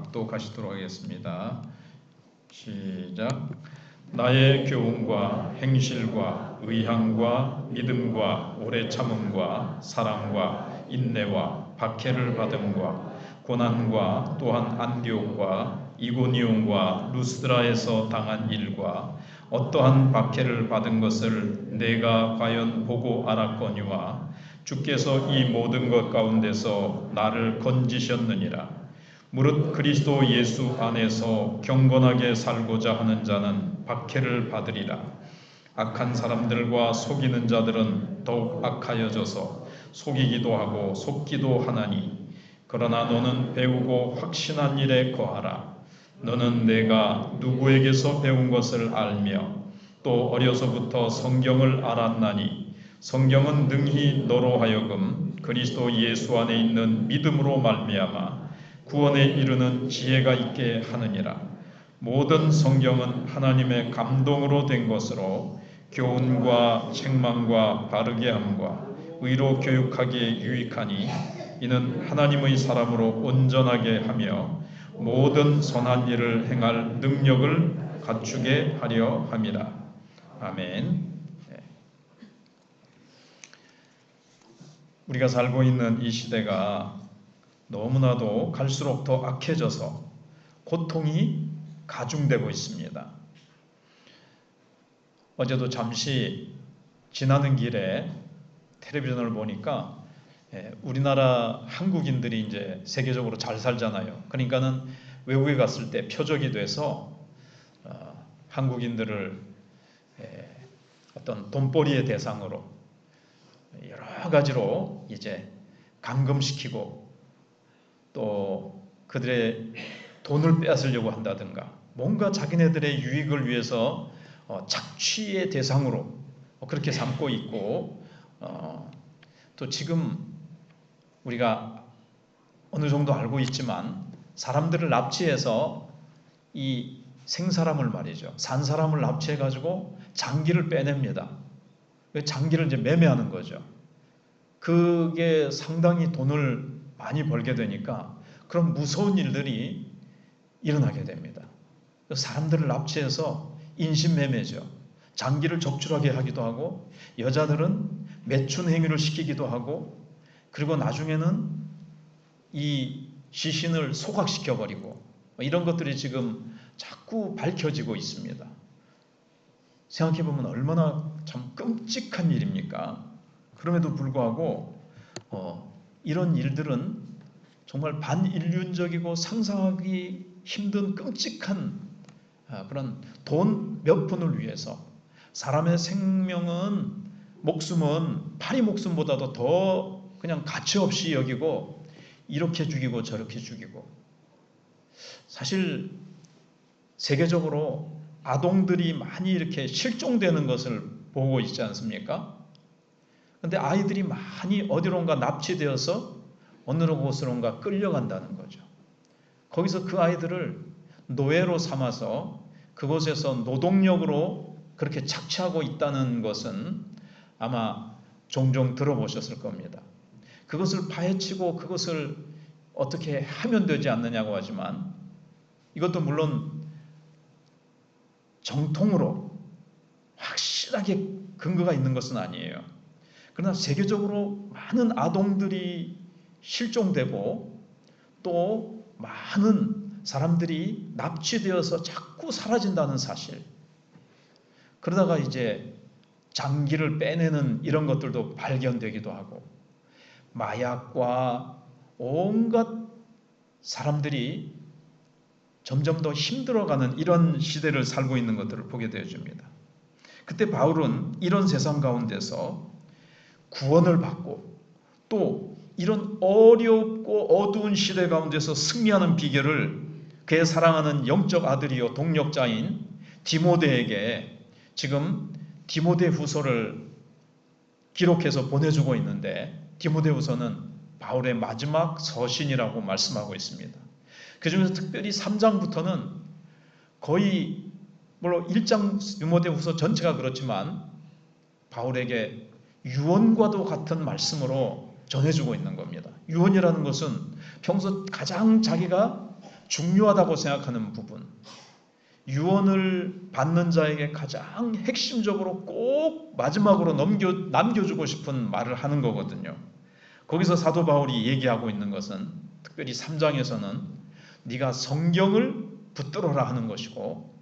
합독하시도록 하겠습니다. 시작. 나의 교훈과 행실과 의향과 믿음과 오래 참음과 사랑과 인내와 박해를 받음과 고난과 또한 안디옥과 이고니온과 루스드라에서 당한 일과 어떠한 박해를 받은 것을 내가 과연 보고 알았거니와 주께서 이 모든 것 가운데서 나를 건지셨느니라. 무릇 그리스도 예수 안에서 경건하게 살고자 하는 자는 박해를 받으리라. 악한 사람들과 속이는 자들은 더욱 악하여져서 속이기도 하고 속기도 하나니, 그러나 너는 배우고 확신한 일에 거하라. 너는 내가 누구에게서 배운 것을 알며 또 어려서부터 성경을 알았나니, 성경은 능히 너로 하여금 그리스도 예수 안에 있는 믿음으로 말미암아 구원에 이르는 지혜가 있게 하느니라. 모든 성경은 하나님의 감동으로 된 것으로 교훈과 책망과 바르게 함과 의로 교육하기에 유익하니, 이는 하나님의 사람으로 온전하게 하며 모든 선한 일을 행할 능력을 갖추게 하려 함이라. 아멘. 우리가 살고 있는 이 시대가 너무나도 갈수록 더 악해져서 고통이 가중되고 있습니다. 어제도 잠시 지나는 길에 텔레비전을 보니까 우리나라 한국인들이 이제 세계적으로 잘 살잖아요. 그러니까는 외국에 갔을 때 표적이 돼서 한국인들을 어떤 돈벌이의 대상으로 여러 가지로 이제 감금시키고 또 그들의 돈을 빼앗으려고 한다든가 뭔가 자기네들의 유익을 위해서 착취의 대상으로 그렇게 삼고 있고, 또 지금 우리가 어느 정도 알고 있지만 사람들을 납치해서 이 생사람을 말이죠, 산 사람을 납치해 가지고 장기를 빼냅니다. 장기를 이제 매매하는 거죠. 그게 상당히 돈을 많이 벌게 되니까 그런 무서운 일들이 일어나게 됩니다. 사람들을 납치해서 인신매매죠. 장기를 적출하게 하기도 하고, 여자들은 매춘 행위를 시키기도 하고, 그리고 나중에는 이 시신을 소각시켜버리고, 이런 것들이 지금 자꾸 밝혀지고 있습니다. 생각해보면 얼마나 참 끔찍한 일입니까? 그럼에도 불구하고 이런 일들은 정말 반인륜적이고 상상하기 힘든 끔찍한 그런 돈 몇 푼을 위해서 사람의 생명은, 목숨은 파리 목숨보다도 더 그냥 가치없이 여기고 이렇게 죽이고 저렇게 죽이고, 사실 세계적으로 아동들이 많이 이렇게 실종되는 것을 보고 있지 않습니까? 근데 아이들이 많이 어디론가 납치되어서 어느 곳으론가 끌려간다는 거죠. 거기서 그 아이들을 노예로 삼아서 그곳에서 노동력으로 그렇게 착취하고 있다는 것은 아마 종종 들어보셨을 겁니다. 그것을 파헤치고 그것을 어떻게 하면 되지 않느냐고 하지만, 이것도 물론 정통으로 확실하게 근거가 있는 것은 아니에요. 그러나 세계적으로 많은 아동들이 실종되고 또 많은 사람들이 납치되어서 자꾸 사라진다는 사실, 그러다가 이제 장기를 빼내는 이런 것들도 발견되기도 하고, 마약과 온갖 사람들이 점점 더 힘들어가는 이런 시대를 살고 있는 것들을 보게 되어집니다. 그때 바울은 이런 세상 가운데서 구원을 받고 또 이런 어렵고 어두운 시대 가운데서 승리하는 비결을 그의 사랑하는 영적 아들이요 동력자인 디모데에게 지금 디모데후서를 기록해서 보내주고 있는데, 디모데후서는 바울의 마지막 서신이라고 말씀하고 있습니다. 그 중에서 특별히 3장부터는 거의 물론 1장 디모데후서 전체가 그렇지만 바울에게 유언과도 같은 말씀으로 전해주고 있는 겁니다. 유언이라는 것은 평소 가장 자기가 중요하다고 생각하는 부분, 유언을 받는 자에게 가장 핵심적으로 꼭 마지막으로 남겨주고 싶은 말을 하는 거거든요. 거기서 사도 바울이 얘기하고 있는 것은 특별히 3장에서는 네가 성경을 붙들어라 하는 것이고,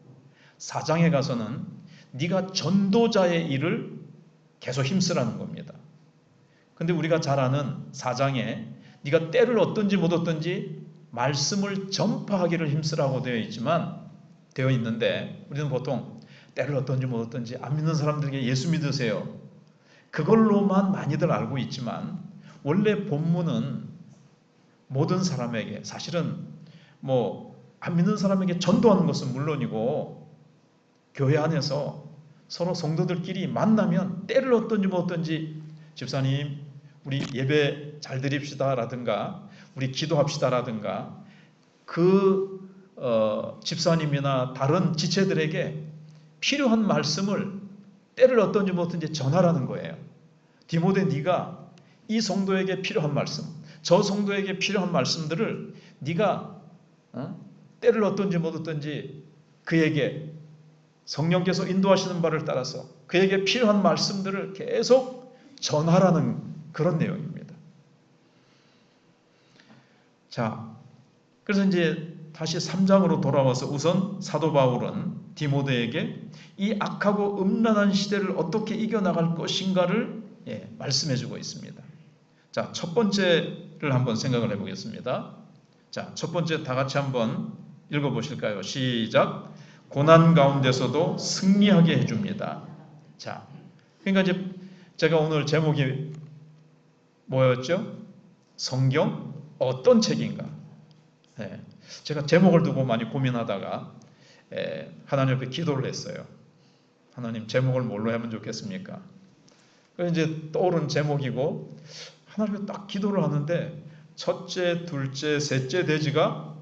4장에 가서는 네가 전도자의 일을 계속 힘쓰라는 겁니다. 근데 우리가 잘 아는 4장에 네가 때를 얻든지 못 얻든지 말씀을 전파하기를 힘쓰라고 되어 있는데, 우리는 보통 때를 얻든지 못 얻든지 안 믿는 사람들에게 예수 믿으세요, 그걸로만 많이들 알고 있지만, 원래 본문은 모든 사람에게, 사실은 안 믿는 사람에게 전도하는 것은 물론이고, 교회 안에서 서로 성도들끼리 만나면 때를 얻든지 못 얻든지 집사님 우리 예배 잘 드립시다 라든가 우리 기도합시다 라든가 집사님이나 다른 지체들에게 필요한 말씀을 때를 얻든지 못 얻든지 전하라는 거예요. 디모데, 네가 이 성도에게 필요한 말씀, 저 성도에게 필요한 말씀들을 네가 때를 얻든지 못 얻든지 그에게 성령께서 인도하시는 바를 따라서 그에게 필요한 말씀들을 계속 전하라는 그런 내용입니다. 자, 그래서 이제 다시 3장으로 돌아와서 우선 사도 바울은 디모데에게 이 악하고 음란한 시대를 어떻게 이겨나갈 것인가를 말씀해주고 있습니다. 자, 첫 번째를 한번 생각을 해보겠습니다. 자, 첫 번째 다 같이 한번 읽어보실까요? 시작. 고난 가운데서도 승리하게 해줍니다. 자, 그러니까 이제 제가 오늘 제목이 뭐였죠? 성경 어떤 책인가? 제가 제목을 두고 많이 고민하다가 하나님 앞에 기도를 했어요. 하나님, 제목을 뭘로 하면 좋겠습니까? 그래서 이제 떠오른 제목이고, 하나님 앞에 딱 기도를 하는데 첫째, 둘째, 셋째 돼지가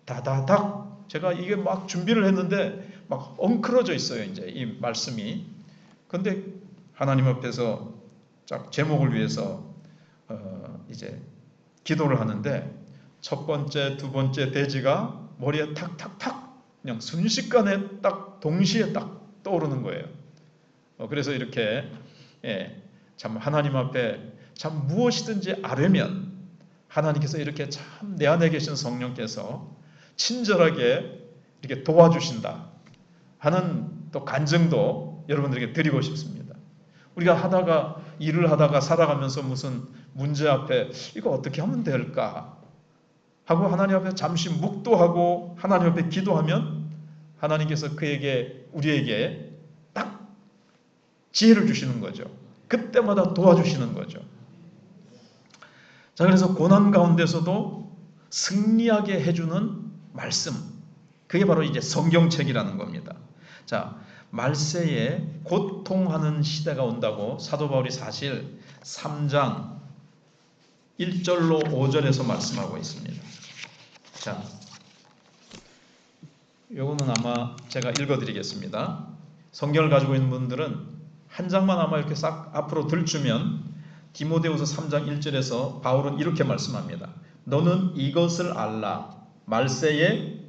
다다닥, 제가 이게 막 준비를 했는데 막 엉클어져 있어요, 이제 이 말씀이. 근데 하나님 앞에서 딱 제목을 위해서 이제 기도를 하는데 첫 번째, 두 번째 돼지가 머리에 탁탁탁 그냥 순식간에 딱 동시에 딱 떠오르는 거예요. 그래서 이렇게 참 하나님 앞에 참 무엇이든지 아뢰면 하나님께서 이렇게 참 내 안에 계신 성령께서 친절하게 이렇게 도와주신다 하는 또 간증도 여러분들에게 드리고 싶습니다. 우리가 일을 하다가 살아가면서 무슨 문제 앞에 이거 어떻게 하면 될까 하고 하나님 앞에 잠시 묵도하고 하나님 앞에 기도하면 하나님께서 우리에게 딱 지혜를 주시는 거죠. 그때마다 도와주시는 거죠. 자, 그래서 고난 가운데서도 승리하게 해주는 말씀, 그게 바로 이제 성경책이라는 겁니다. 자, 말세에 고통하는 시대가 온다고 사도 바울이 사실 3장 1절로 5절에서 말씀하고 있습니다. 자, 요거는 아마 제가 읽어드리겠습니다. 성경을 가지고 있는 분들은 한 장만 아마 이렇게 싹 앞으로 들추면 디모데후서 3장 1절에서 바울은 이렇게 말씀합니다. 너는 이것을 알라. 말세에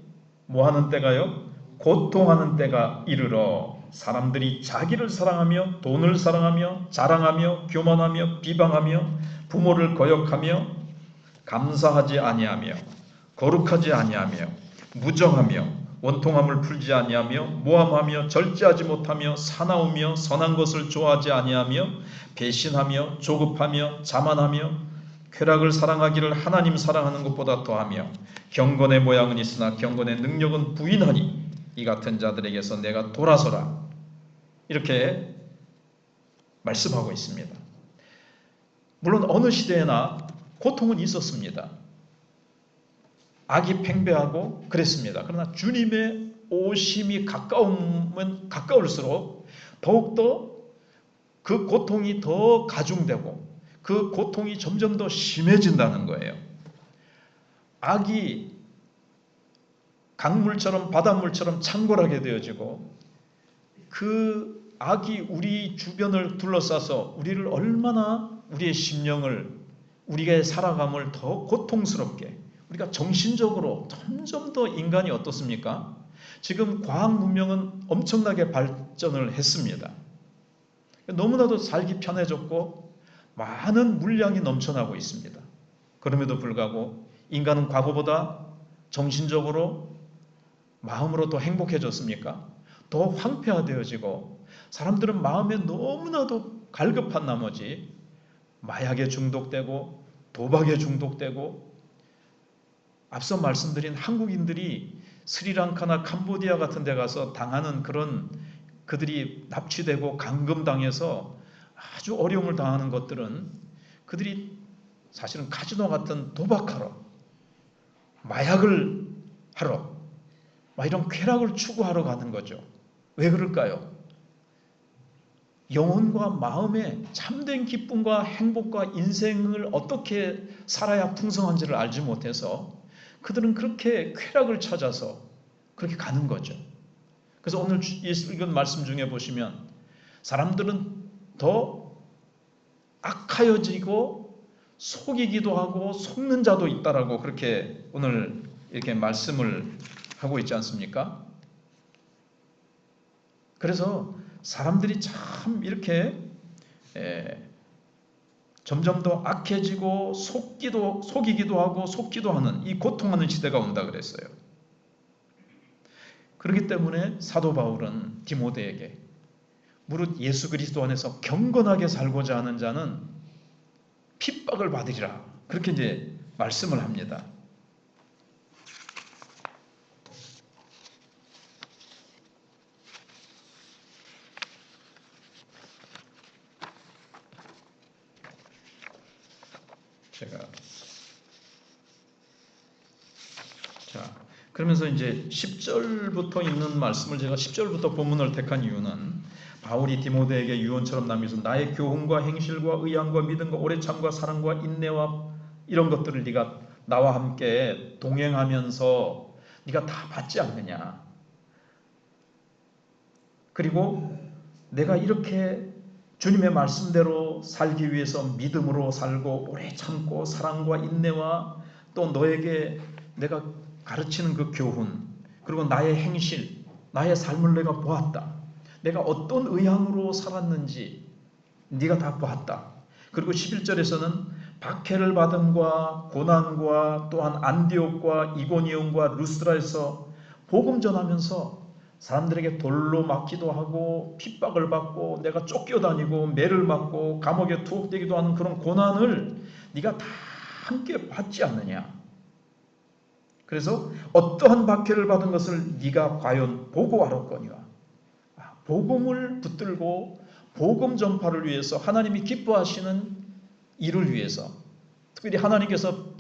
뭐하는 때가요? 고통하는 때가 이르러 사람들이 자기를 사랑하며 돈을 사랑하며 자랑하며 교만하며 비방하며 부모를 거역하며 감사하지 아니하며 거룩하지 아니하며 무정하며 원통함을 풀지 아니하며 모함하며 절제하지 못하며 사나우며 선한 것을 좋아하지 아니하며 배신하며 조급하며 자만하며 쾌락을 사랑하기를 하나님 사랑하는 것보다 더하며 경건의 모양은 있으나 경건의 능력은 부인하니 이 같은 자들에게서 내가 돌아서라. 이렇게 말씀하고 있습니다. 물론 어느 시대에나 고통은 있었습니다. 악이 팽배하고 그랬습니다. 그러나 주님의 오심이 가까우면 가까울수록 더욱더 그 고통이 더 가중되고 그 고통이 점점 더 심해진다는 거예요. 악이 강물처럼 바닷물처럼 창궐하게 되어지고 그 악이 우리 주변을 둘러싸서 우리를 얼마나 우리의 심령을 우리의 살아감을 더 고통스럽게 우리가 정신적으로 점점 더 인간이 어떻습니까? 지금 과학 문명은 엄청나게 발전을 했습니다. 너무나도 살기 편해졌고 많은 물량이 넘쳐나고 있습니다. 그럼에도 불구하고 인간은 과거보다 정신적으로 마음으로 더 행복해졌습니까? 더 황폐화되어지고 사람들은 마음에 너무나도 갈급한 나머지 마약에 중독되고 도박에 중독되고 앞서 말씀드린 한국인들이 스리랑카나 캄보디아 같은 데 가서 당하는 그런 그들이 납치되고 감금당해서 아주 어려움을 당하는 것들은 그들이 사실은 카지노 같은 도박하러 마약을 하러 이런 쾌락을 추구하러 가는 거죠. 왜 그럴까요? 영혼과 마음의 참된 기쁨과 행복과 인생을 어떻게 살아야 풍성한지를 알지 못해서 그들은 그렇게 쾌락을 찾아서 그렇게 가는 거죠. 그래서 오늘 읽은 말씀 중에 보시면 사람들은 더 악하여지고 속이기도 하고 속는 자도 있다라고 그렇게 오늘 이렇게 말씀을 하고 있지 않습니까? 그래서 사람들이 참 이렇게 점점 더 악해지고 속이기도 하고 속기도 하는 이 고통하는 시대가 온다 그랬어요. 그렇기 때문에 사도 바울은 디모데에게 무릇 예수 그리스도 안에서 경건하게 살고자 하는 자는 핍박을 받으리라 그렇게 이제 말씀을 합니다. 그러면서 이제 10절부터 있는 말씀을 제가 10절부터 본문을 택한 이유는 바울이 디모데에게 유언처럼 남겨서 나의 교훈과 행실과 의향과 믿음과 오래 참과 사랑과 인내와 이런 것들을 네가 나와 함께 동행하면서 네가 다 받지 않느냐. 그리고 내가 이렇게 주님의 말씀대로 살기 위해서 믿음으로 살고 오래 참고 사랑과 인내와 또 너에게 내가 가르치는 그 교훈 그리고 나의 행실 나의 삶을 내가 보았다. 내가 어떤 의향으로 살았는지 네가 다 보았다. 그리고 11절에서는 박해를 받음과 고난과 또한 안디옥과 이고니온과 루스드라에서 복음 전하면서 사람들에게 돌로 맞기도 하고 핍박을 받고 내가 쫓겨다니고 매를 맞고 감옥에 투옥되기도 하는 그런 고난을 네가 다 함께 받지 않느냐. 그래서 어떠한 박해를 받은 것을 네가 과연 보고 알았거니와. 복음을 붙들고 복음 전파를 위해서 하나님이 기뻐하시는 일을 위해서 특별히 하나님께서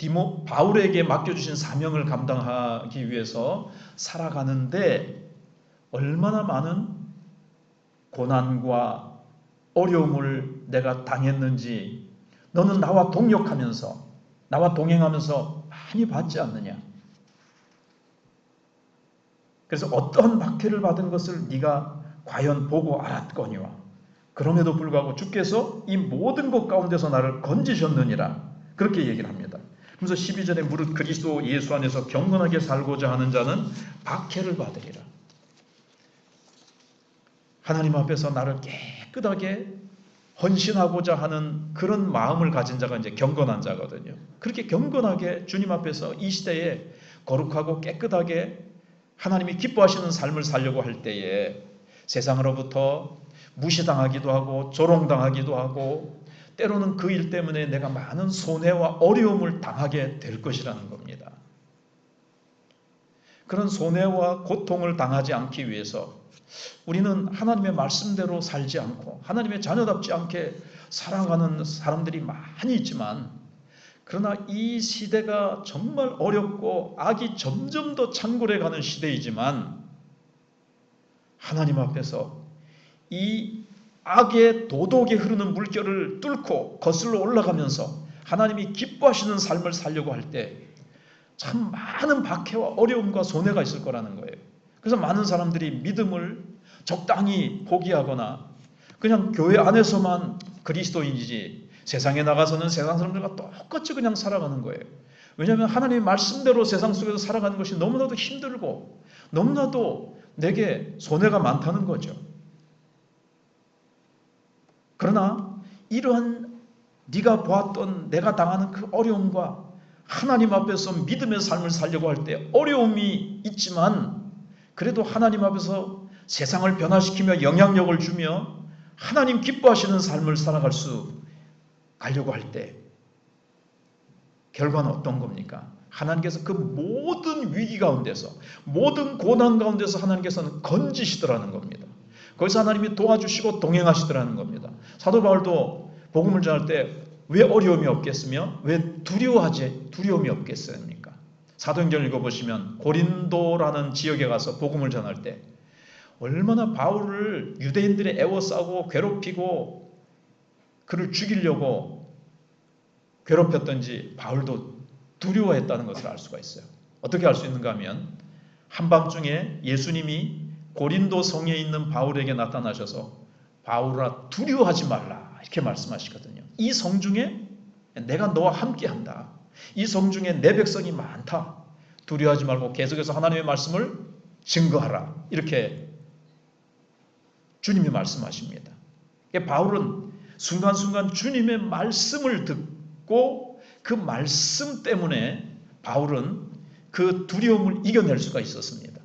바울에게 맡겨주신 사명을 감당하기 위해서 살아가는데 얼마나 많은 고난과 어려움을 내가 당했는지 너는 나와 동역하면서 나와 동행하면서 많이 받지 않느냐. 그래서 어떤 박해를 받은 것을 네가 과연 보고 알았거니와 그럼에도 불구하고 주께서 이 모든 것 가운데서 나를 건지셨느니라 그렇게 얘기를 합니다. 그래서 12절에 무릇 그리스도 예수 안에서 경건하게 살고자 하는 자는 박해를 받으리라. 하나님 앞에서 나를 깨끗하게 헌신하고자 하는 그런 마음을 가진 자가 이제 경건한 자거든요. 그렇게 경건하게 주님 앞에서 이 시대에 거룩하고 깨끗하게 하나님이 기뻐하시는 삶을 살려고 할 때에 세상으로부터 무시당하기도 하고 조롱당하기도 하고 때로는 그 일 때문에 내가 많은 손해와 어려움을 당하게 될 것이라는 겁니다. 그런 손해와 고통을 당하지 않기 위해서 우리는 하나님의 말씀대로 살지 않고 하나님의 자녀답지 않게 살아가는 사람들이 많이 있지만 그러나 이 시대가 정말 어렵고 악이 점점 더 창궐해가는 시대이지만 하나님 앞에서 이 악의 도덕에 흐르는 물결을 뚫고 거슬러 올라가면서 하나님이 기뻐하시는 삶을 살려고 할 때 참 많은 박해와 어려움과 손해가 있을 거라는 거예요. 그래서 많은 사람들이 믿음을 적당히 포기하거나 그냥 교회 안에서만 그리스도인이지 세상에 나가서는 세상 사람들과 똑같이 그냥 살아가는 거예요. 왜냐하면 하나님의 말씀대로 세상 속에서 살아가는 것이 너무나도 힘들고 너무나도 내게 손해가 많다는 거죠. 그러나 이러한 네가 보았던 내가 당하는 그 어려움과 하나님 앞에서 믿음의 삶을 살려고 할 때 어려움이 있지만 그래도 하나님 앞에서 세상을 변화시키며 영향력을 주며 하나님 기뻐하시는 삶을 살아갈 수 가려고 할 때 결과는 어떤 겁니까? 하나님께서 그 모든 위기 가운데서 모든 고난 가운데서 하나님께서는 건지시더라는 겁니다. 거기서 하나님이 도와주시고 동행하시더라는 겁니다. 사도 바울도 복음을 전할 때 왜 어려움이 없겠으며 왜 두려움이 없겠습니까? 사도행전을 읽어보시면 고린도라는 지역에 가서 복음을 전할 때 얼마나 바울을 유대인들이 애워싸고 괴롭히고 그를 죽이려고 괴롭혔던지 바울도 두려워했다는 것을 알 수가 있어요. 어떻게 알 수 있는가 하면 한밤중에 예수님이 고린도 성에 있는 바울에게 나타나셔서 바울아 두려워하지 말라 이렇게 말씀하시거든요. 이 성 중에 내가 너와 함께한다. 이 성 중에 내 백성이 많다. 두려워하지 말고 계속해서 하나님의 말씀을 증거하라. 이렇게 주님이 말씀하십니다. 바울은 순간순간 주님의 말씀을 듣고 그 말씀 때문에 바울은 그 두려움을 이겨낼 수가 있었습니다.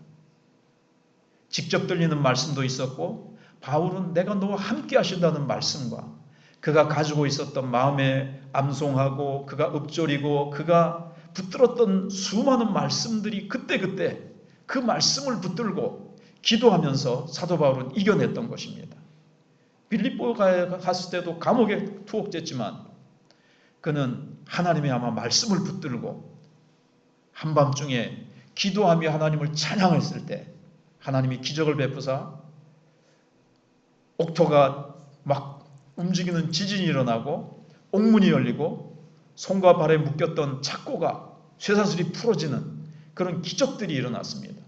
직접 들리는 말씀도 있었고 바울은 내가 너와 함께 하신다는 말씀과 그가 가지고 있었던 마음에 암송하고 그가 읊조리고 그가 붙들었던 수많은 말씀들이 그때그때 그 말씀을 붙들고 기도하면서 사도 바울은 이겨냈던 것입니다. 빌립보에 갔을 때도 감옥에 투옥됐지만 그는 하나님의 아마 말씀을 붙들고 한밤중에 기도하며 하나님을 찬양했을 때 하나님이 기적을 베푸사 옥토가 막 움직이는 지진이 일어나고 옥문이 열리고 손과 발에 묶였던 착고가 쇠사슬이 풀어지는 그런 기적들이 일어났습니다.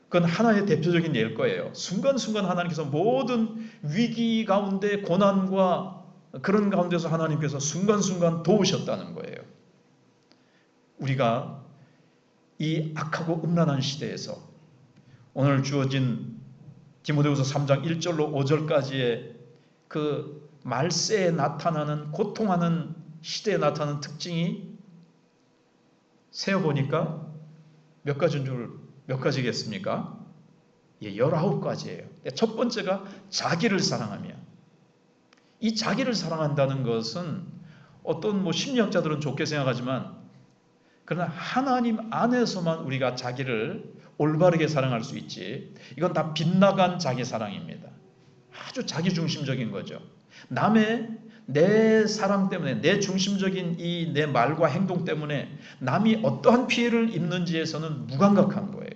그건 하나의 대표적인 예일 거예요. 순간순간 하나님께서 모든 위기 가운데 고난과 그런 가운데서 하나님께서 순간순간 도우셨다는 거예요. 우리가 이 악하고 음란한 시대에서 오늘 주어진 디모데후서 3장 1절로 5절까지의 그 말세에 나타나는 고통하는 시대에 나타나는 특징이 세어보니까 몇 가지겠습니까? 19가지예요. 첫 번째가 자기를 사랑하며, 이 자기를 사랑한다는 것은 어떤 심리학자들은 좋게 생각하지만 그러나 하나님 안에서만 우리가 자기를 올바르게 사랑할 수 있지, 이건 다 빗나간 자기 사랑입니다. 아주 자기중심적인 거죠. 내 사랑 때문에, 내 중심적인 이 내 말과 행동 때문에 남이 어떠한 피해를 입는지에서는 무감각한 거예요.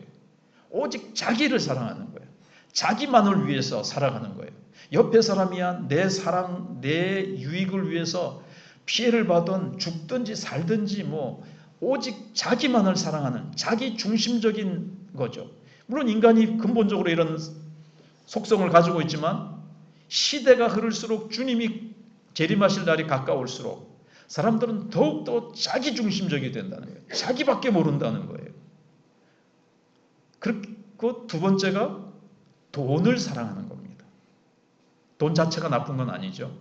오직 자기를 사랑하는 거예요. 자기만을 위해서 살아가는 거예요. 옆에 사람이야 내 사랑, 내 유익을 위해서 피해를 받든 죽든지 살든지 오직 자기만을 사랑하는 자기 중심적인 거죠. 물론 인간이 근본적으로 이런 속성을 가지고 있지만 시대가 흐를수록 주님이 재림하실 날이 가까울수록 사람들은 더욱더 자기 중심적이 된다는 거예요. 자기밖에 모른다는 거예요. 그리고 두 번째가 돈을 사랑하는 겁니다. 돈 자체가 나쁜 건 아니죠.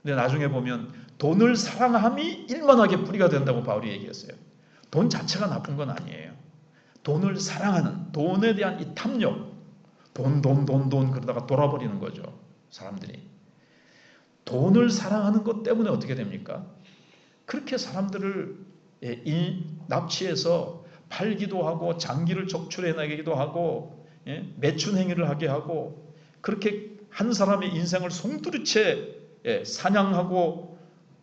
근데 나중에 보면 돈을 사랑함이 일만하게 뿌리가 된다고 바울이 얘기했어요. 돈 자체가 나쁜 건 아니에요. 돈을 사랑하는, 돈에 대한 이 탐욕, 돈 그러다가 돌아버리는 거죠. 사람들이. 돈을 사랑하는 것 때문에 어떻게 됩니까? 그렇게 사람들을 납치해서 팔기도 하고 장기를 적출해내기도 하고 매춘 행위를 하게 하고 그렇게 한 사람의 인생을 송두리째 사냥하고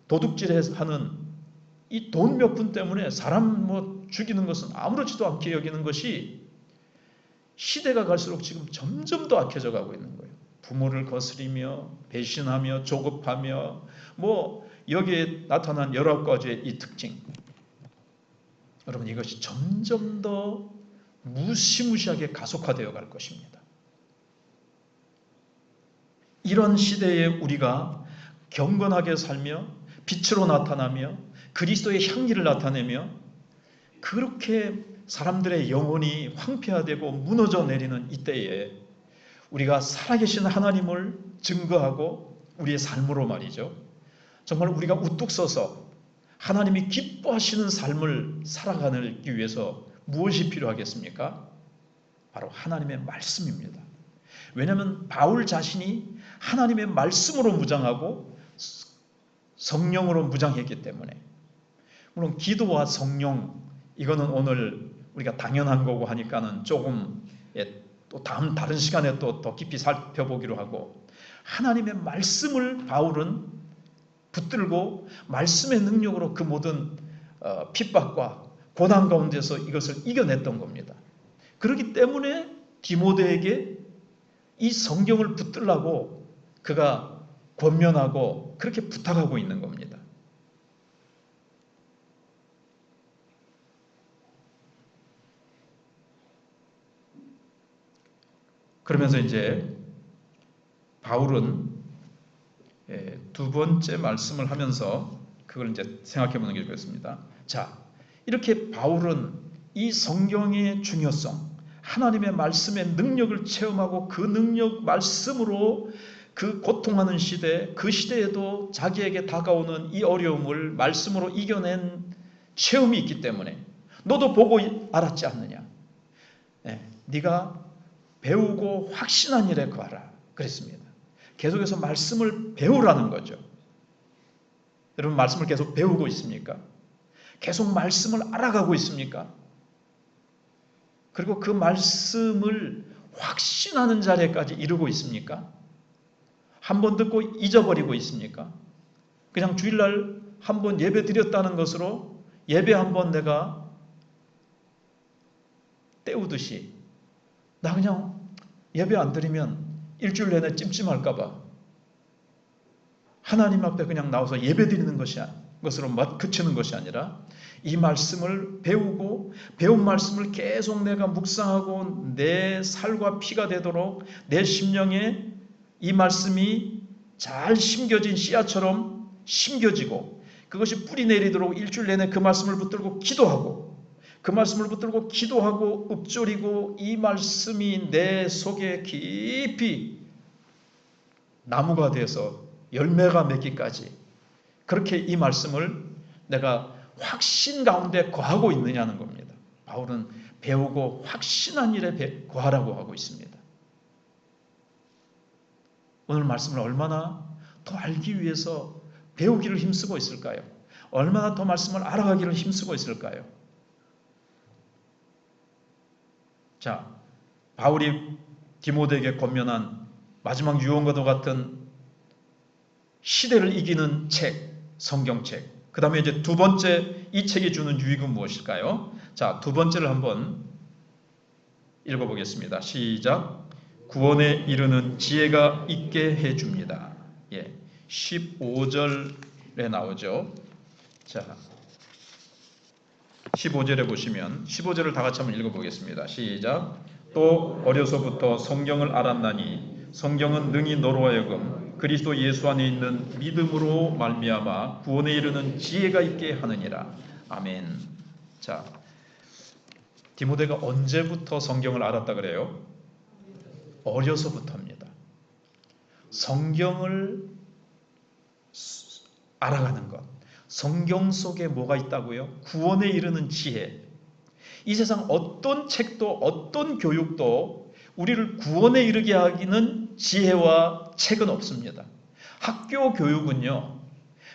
도둑질하는 이 돈 몇 푼 때문에 사람 죽이는 것은 아무렇지도 않게 여기는 것이 시대가 갈수록 지금 점점 더 악해져 가고 있는 거예요. 부모를 거스리며 배신하며 조급하며 여기에 나타난 19가지의 이 특징, 여러분 이것이 점점 더 무시무시하게 가속화되어 갈 것입니다. 이런 시대에 우리가 경건하게 살며 빛으로 나타나며 그리스도의 향기를 나타내며 그렇게 사람들의 영혼이 황폐화되고 무너져 내리는 이때에 우리가 살아계신 하나님을 증거하고 우리의 삶으로 말이죠. 정말 우리가 우뚝 서서 하나님이 기뻐하시는 삶을 살아가기 위해서 무엇이 필요하겠습니까? 바로 하나님의 말씀입니다. 왜냐하면 바울 자신이 하나님의 말씀으로 무장하고 성령으로 무장했기 때문에. 물론 기도와 성령 이거는 오늘 우리가 당연한 거고 하니까는 조금 또 다른 시간에 또 더 깊이 살펴보기로 하고, 하나님의 말씀을 바울은 붙들고 말씀의 능력으로 그 모든 핍박과 고난 가운데서 이것을 이겨냈던 겁니다. 그렇기 때문에 디모데에게 이 성경을 붙들라고 그가 권면하고 그렇게 부탁하고 있는 겁니다. 그러면서 이제 바울은 두 번째 말씀을 하면서 그걸 이제 생각해 보는 게 좋겠습니다. 자, 이렇게 바울은 이 성경의 중요성, 하나님의 말씀의 능력을 체험하고 그 능력 말씀으로 그 고통하는 시대, 그 시대에도 자기에게 다가오는 이 어려움을 말씀으로 이겨낸 체험이 있기 때문에 너도 보고 알았지 않느냐? 네가 배우고 확신한 일에 거하라 그랬습니다. 계속해서 말씀을 배우라는 거죠. 여러분 말씀을 계속 배우고 있습니까? 계속 말씀을 알아가고 있습니까? 그리고 그 말씀을 확신하는 자리까지 이루고 있습니까? 한 번 듣고 잊어버리고 있습니까? 그냥 주일날 한 번 예배 드렸다는 것으로 예배 한 번 내가 때우듯이 나 그냥 예배 안 드리면 일주일 내내 찜찜할까봐 하나님 앞에 그냥 나와서 예배 드리는 것으로 그치는 것이 아니라 이 말씀을 배우고 배운 말씀을 계속 내가 묵상하고 내 살과 피가 되도록 내 심령에 이 말씀이 잘 심겨진 씨앗처럼 심겨지고 그것이 뿌리 내리도록 일주일 내내 그 말씀을 붙들고 기도하고 그 말씀을 붙들고 기도하고 읊조리고 이 말씀이 내 속에 깊이 나무가 돼서 열매가 맺기까지 그렇게 이 말씀을 내가 확신 가운데 거하고 있느냐는 겁니다. 바울은 배우고 확신한 일에 거하라고 하고 있습니다. 오늘 말씀을 얼마나 더 알기 위해서 배우기를 힘쓰고 있을까요? 얼마나 더 말씀을 알아가기를 힘쓰고 있을까요? 자, 바울이 디모데에게 권면한 마지막 유언과도 같은 시대를 이기는 책, 성경책. 그 다음에 이제 두 번째 이 책이 주는 유익은 무엇일까요? 자, 두 번째를 한번 읽어보겠습니다. 시작. 구원에 이르는 지혜가 있게 해줍니다. 15절에 나오죠. 자, 15절에 보시면 15절을 다 같이 한번 읽어보겠습니다. 시작. 또 어려서부터 성경을 알았나니 성경은 능히 너로 하여금 그리스도 예수 안에 있는 믿음으로 말미암아 구원에 이르는 지혜가 있게 하느니라. 아멘. 자, 디모데가 언제부터 성경을 알았다 그래요? 어려서부터입니다. 성경을 알아가는 것. 성경 속에 뭐가 있다고요? 구원에 이르는 지혜. 이 세상 어떤 책도 어떤 교육도 우리를 구원에 이르게 하기는 지혜와 책은 없습니다. 학교 교육은요,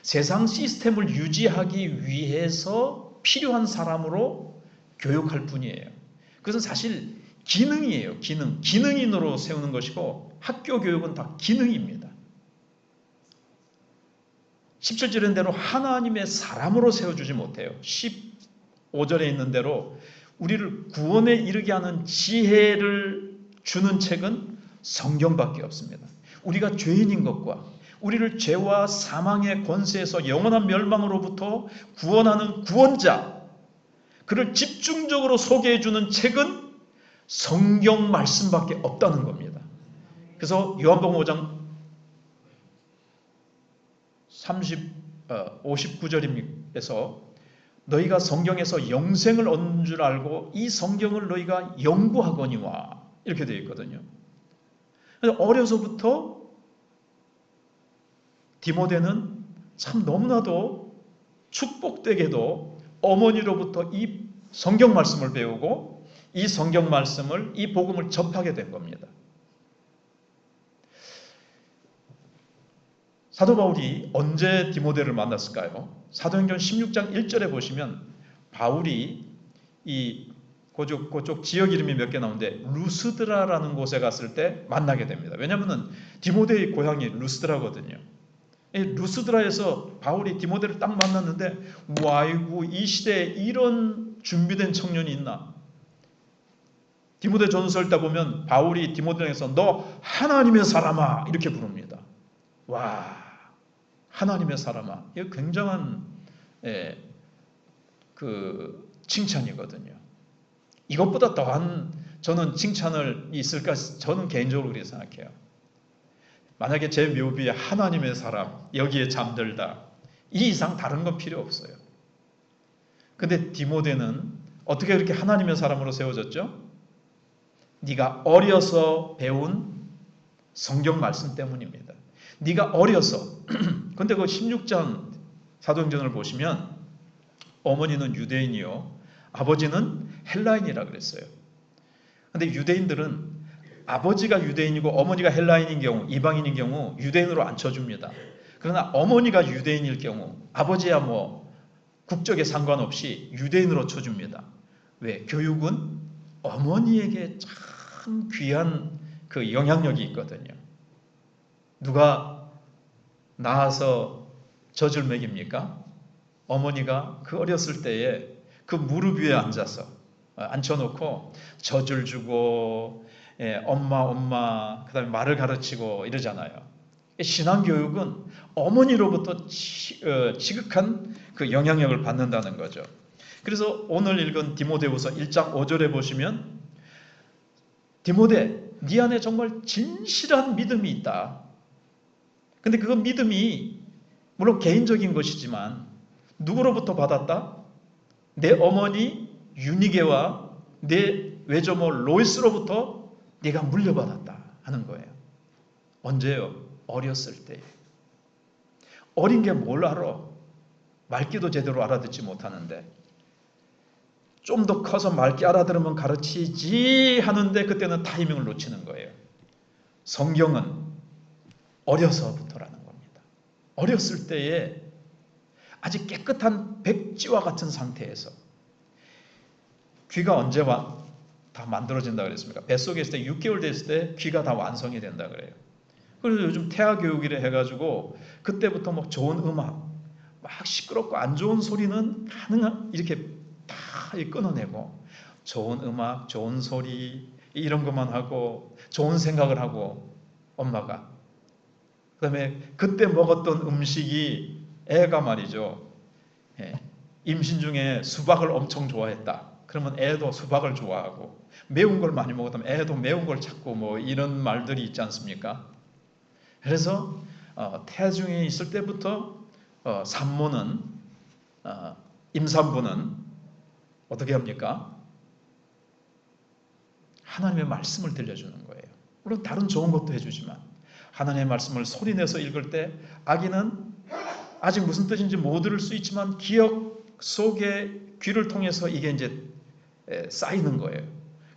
세상 시스템을 유지하기 위해서 필요한 사람으로 교육할 뿐이에요. 그것은 사실 기능이에요. 기능인으로 세우는 것이고 학교 교육은 다 기능입니다. 17절인 대로 하나님의 사람으로 세워주지 못해요. 15절에 있는 대로 우리를 구원에 이르게 하는 지혜를 주는 책은 성경밖에 없습니다. 우리가 죄인인 것과 우리를 죄와 사망의 권세에서 영원한 멸망으로부터 구원하는 구원자, 그를 집중적으로 소개해주는 책은 성경 말씀밖에 없다는 겁니다. 그래서 요한복음 5장 59절입니까? 5절에서 너희가 성경에서 영생을 얻는 줄 알고 이 성경을 너희가 연구하거니와 이렇게 되어 있거든요. 그래서 어려서부터 디모데는 참 너무나도 축복되게도 어머니로부터 이 성경 말씀을 배우고 이 성경 말씀을, 이 복음을 접하게 된 겁니다. 사도 바울이 언제 디모데를 만났을까요? 사도행전 16장 1절에 보시면 바울이 그쪽 지역 이름이 몇 개 나오는데 루스드라라는 곳에 갔을 때 만나게 됩니다. 왜냐하면 디모데의 고향이 루스드라거든요. 루스드라에서 바울이 디모데를 딱 만났는데 와이고 이 시대에 이런 준비된 청년이 있나? 디모데 전서 읽다 보면 바울이 디모데에서 너 하나님의 사람아 이렇게 부릅니다. 와, 하나님의 사람아. 이거 굉장한 그 칭찬이거든요. 이것보다 더한 저는 칭찬을 있을까? 저는 개인적으로 그렇게 생각해요. 만약에 제 묘비에 하나님의 사람 여기에 잠들다 이 이상 다른 건 필요 없어요. 근데 디모데는 어떻게 그렇게 하나님의 사람으로 세워졌죠? 네가 어려서 배운 성경 말씀 때문입니다. 네가 어려서 근데 그 16장 사도행전을 보시면 어머니는 유대인이요 아버지는 헬라인이라 그랬어요. 근데 유대인들은 아버지가 유대인이고 어머니가 헬라인인 경우, 이방인인 경우 유대인으로 앉혀줍니다. 그러나 어머니가 유대인일 경우 아버지야 뭐 국적에 상관없이 유대인으로 쳐줍니다. 왜? 교육은 어머니에게 참 귀한 그 영향력이 있거든요. 누가 낳아서 젖을 먹입니까? 어머니가 그 어렸을 때에 그 무릎 위에 앉혀놓고 젖을 주고 엄마 그 다음에 말을 가르치고 이러잖아요. 신앙교육은 어머니로부터 지극한 그 영향력을 받는다는 거죠. 그래서 오늘 읽은 디모데후서 1장 5절에 보시면 디모데 네 안에 정말 진실한 믿음이 있다. 근데 그 믿음이 물론 개인적인 것이지만 누구로부터 받았다? 내 어머니 유니게와 내 외조모 로이스로부터 네가 물려받았다 하는 거예요. 언제요? 어렸을 때. 어린 게 뭘 알아? 말귀도 제대로 알아듣지 못하는데 좀 더 커서 말귀 알아들으면 가르치지 하는데 그때는 타이밍을 놓치는 거예요. 성경은 어려서부터라는 겁니다. 어렸을 때에 아직 깨끗한 백지와 같은 상태에서 귀가 언제 다 만들어진다 그랬습니까? 뱃속에 있을 때 6개월 됐을 때 귀가 다 완성이 된다 그래요. 그래서 요즘 태아교육이라 해가지고 그때부터 뭐 좋은 음악, 막 시끄럽고 안 좋은 소리는 가능한 이렇게 다 끊어내고 좋은 음악, 좋은 소리 이런 것만 하고 좋은 생각을 하고 엄마가 그 다음에 그때 먹었던 음식이 애가 말이죠. 임신 중에 수박을 엄청 좋아했다. 그러면 애도 수박을 좋아하고 매운 걸 많이 먹었다면 애도 매운 걸 찾고 뭐 이런 말들이 있지 않습니까? 그래서 태아 중에 있을 때부터 산모는 임산부는 어떻게 합니까? 하나님의 말씀을 들려주는 거예요. 물론 다른 좋은 것도 해주지만 하나님의 말씀을 소리내서 읽을 때 아기는 아직 무슨 뜻인지 못 들을 수 있지만 기억 속에 귀를 통해서 이게 이제 쌓이는 거예요.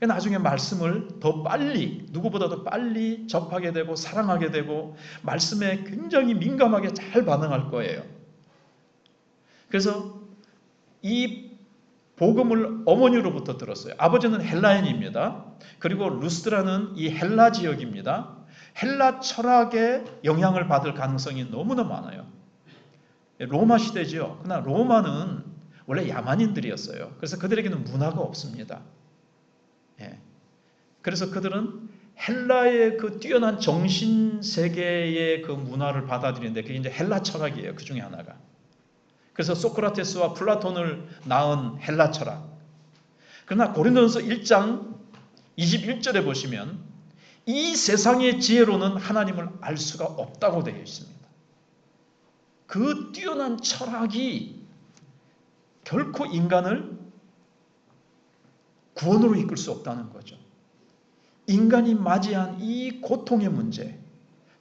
나중에 말씀을 더 빨리 누구보다도 빨리 접하게 되고 사랑하게 되고 말씀에 굉장히 민감하게 잘 반응할 거예요. 그래서 이 복음을 어머니로부터 들었어요. 아버지는 헬라인입니다. 그리고 루스드라는 이 헬라 지역입니다. 헬라 철학에 영향을 받을 가능성이 너무나 많아요. 로마 시대죠. 그러나 로마는 원래 야만인들이었어요. 그래서 그들에게는 문화가 없습니다. 그래서 그들은 헬라의 그 뛰어난 정신 세계의 그 문화를 받아들이는데 그게 이제 헬라 철학이에요. 그 중에 하나가. 그래서 소크라테스와 플라톤을 낳은 헬라 철학. 그러나 고린도전서 1장 21절에 보시면 이 세상의 지혜로는 하나님을 알 수가 없다고 되어 있습니다. 그 뛰어난 철학이 결코 인간을 구원으로 이끌 수 없다는 거죠. 인간이 맞이한 이 고통의 문제,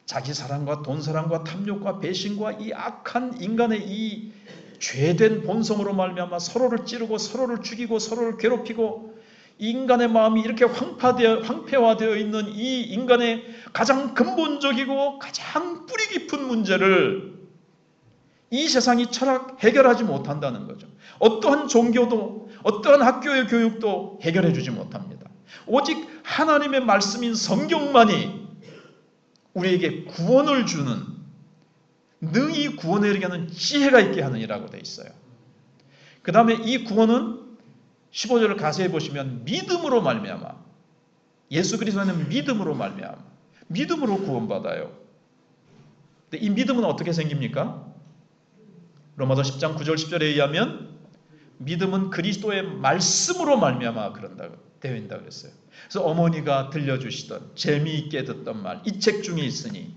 자기 사랑과 돈 사랑과 탐욕과 배신과 이 악한 인간의 이 죄된 본성으로 말미암아 서로를 찌르고 서로를 죽이고 서로를 괴롭히고 인간의 마음이 이렇게 황폐화되어 있는 이 인간의 가장 근본적이고 가장 뿌리 깊은 문제를 이 세상이 해결하지 못한다는 거죠. 어떠한 종교도 어떠한 학교의 교육도 해결해 주지 못합니다. 오직 하나님의 말씀인 성경만이 우리에게 구원을 주는, 능히 구원에 이르게 하는 지혜가 있게 하느니라고 되어 있어요. 그 다음에 이 구원은 15절을 가세히 보시면 믿음으로 말미암아, 예수 그리스도는 믿음으로 말미암아, 믿음으로 구원받아요. 근데 이 믿음은 어떻게 생깁니까? 로마서 10장 9절 10절에 의하면 믿음은 그리스도의 말씀으로 말미암아 그런다 되어 있다 그랬어요. 그래서 어머니가 들려주시던 재미있게 듣던 말, 이 책 중에 있으니,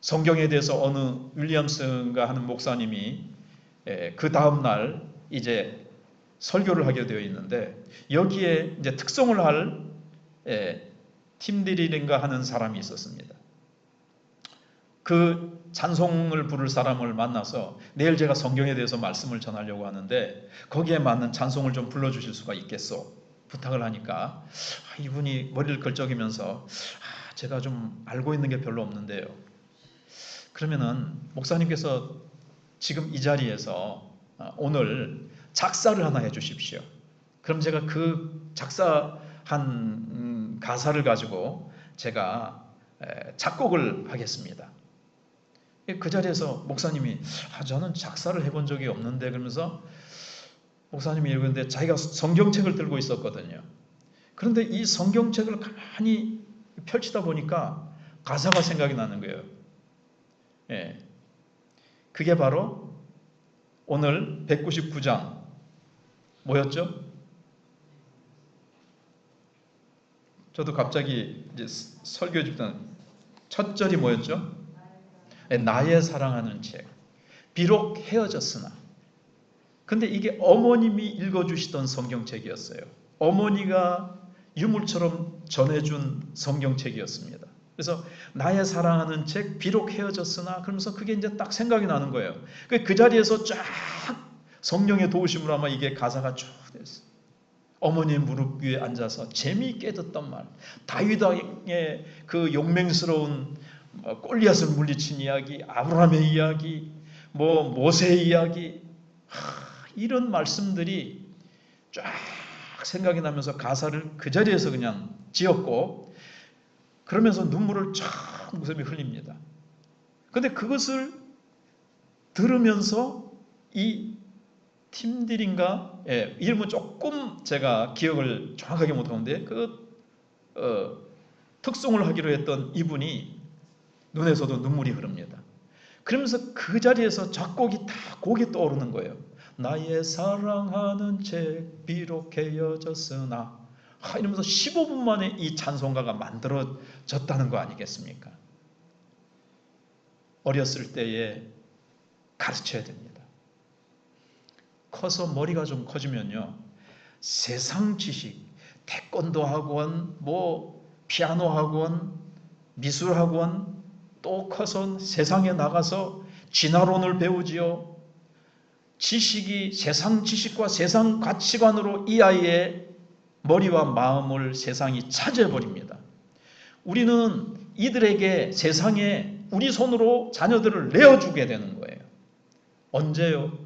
성경에 대해서 어느 윌리엄슨가 하는 목사님이 그 다음 날 이제 설교를 하게 되어 있는데, 여기에 이제 특송을 할 팀디린가 하는 사람이 있었습니다. 그 찬송을 부를 사람을 만나서 내일 제가 성경에 대해서 말씀을 전하려고 하는데 거기에 맞는 찬송을 좀 불러주실 수가 있겠소? 부탁을 하니까 이분이 머리를 걸쩍이면서 제가 좀 알고 있는 게 별로 없는데요. 그러면은 목사님께서 지금 이 자리에서 오늘 작사를 하나 해주십시오. 그럼 제가 그 작사한 가사를 가지고 제가 작곡을 하겠습니다. 그 자리에서 목사님이 저는 작사를 해본 적이 없는데, 그러면서 목사님이 읽는데 자기가 성경책을 들고 있었거든요. 그런데 이 성경책을 가만히 펼치다 보니까 가사가 생각이 나는 거예요. 그게 바로 오늘 199장 뭐였죠? 저도 갑자기 이제 설교해 주던 첫 절이 뭐였죠? 나의 사랑하는 책, 비록 헤어졌으나. 근데 이게 어머님이 읽어주시던 성경책이었어요. 어머니가 유물처럼 전해준 성경책이었습니다. 그래서 나의 사랑하는 책, 비록 헤어졌으나, 그러면서 그게 이제 딱 생각이 나는 거예요. 그 자리에서 쫙 성령의 도우심으로 아마 이게 가사가 쭉 됐어요. 어머니의 무릎 위에 앉아서 재미있게 듣던 말, 다윗 왕의 그 용맹스러운 골리앗을 물리친 이야기, 아브라함의 이야기, 모세의 이야기, 이런 말씀들이 쫙 생각이 나면서 가사를 그 자리에서 그냥 지었고, 그러면서 눈물을 쫙 무섭게 흘립니다. 그런데 그것을 들으면서 이 팀딜인가, 이름은 조금 제가 기억을 정확하게 못하는데 특송을 하기로 했던 이분이 눈에서도 눈물이 흐릅니다. 그러면서 그 자리에서 작곡이 다 곡이 떠오르는 거예요. 나의 사랑하는 책 비록 헤어졌으나, 이러면서 15분 만에 이 찬송가가 만들어졌다는 거 아니겠습니까? 어렸을 때에 가르쳐야 됩니다. 커서 머리가 좀 커지면요, 세상 지식, 태권도 학원, 피아노 학원, 미술 학원, 또 커서 세상에 나가서 진화론을 배우지요. 지식이 세상 지식과 세상 가치관으로 이 아이의 머리와 마음을 세상이 차지해버립니다. 우리는 이들에게 세상에 우리 손으로 자녀들을 내어주게 되는 거예요. 언제요?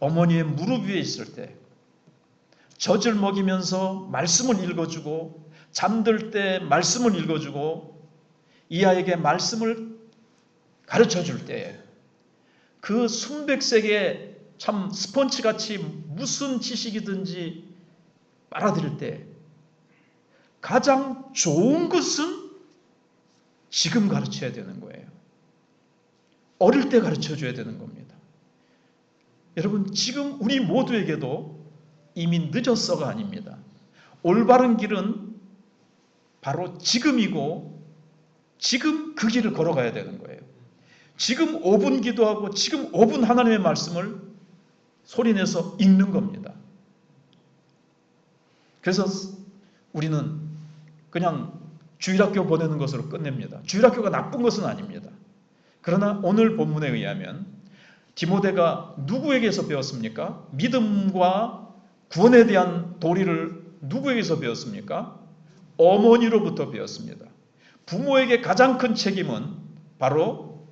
어머니의 무릎 위에 있을 때, 젖을 먹이면서 말씀을 읽어주고, 잠들 때 말씀을 읽어주고, 이 아이에게 말씀을 가르쳐줄 때, 그 순백색의 참 스펀지같이 무슨 지식이든지 빨아들일 때 가장 좋은 것은 지금 가르쳐야 되는 거예요. 어릴 때 가르쳐줘야 되는 겁니다. 여러분, 지금 우리 모두에게도 이미 늦었어가 아닙니다. 올바른 길은 바로 지금이고, 지금 그 길을 걸어가야 되는 거예요. 지금 5분 기도하고 지금 5분 하나님의 말씀을 소리내서 읽는 겁니다. 그래서 우리는 그냥 주일학교 보내는 것으로 끝냅니다. 주일학교가 나쁜 것은 아닙니다. 그러나 오늘 본문에 의하면 디모데가 누구에게서 배웠습니까? 믿음과 구원에 대한 도리를 누구에게서 배웠습니까? 어머니로부터 배웠습니다. 부모에게 가장 큰 책임은 바로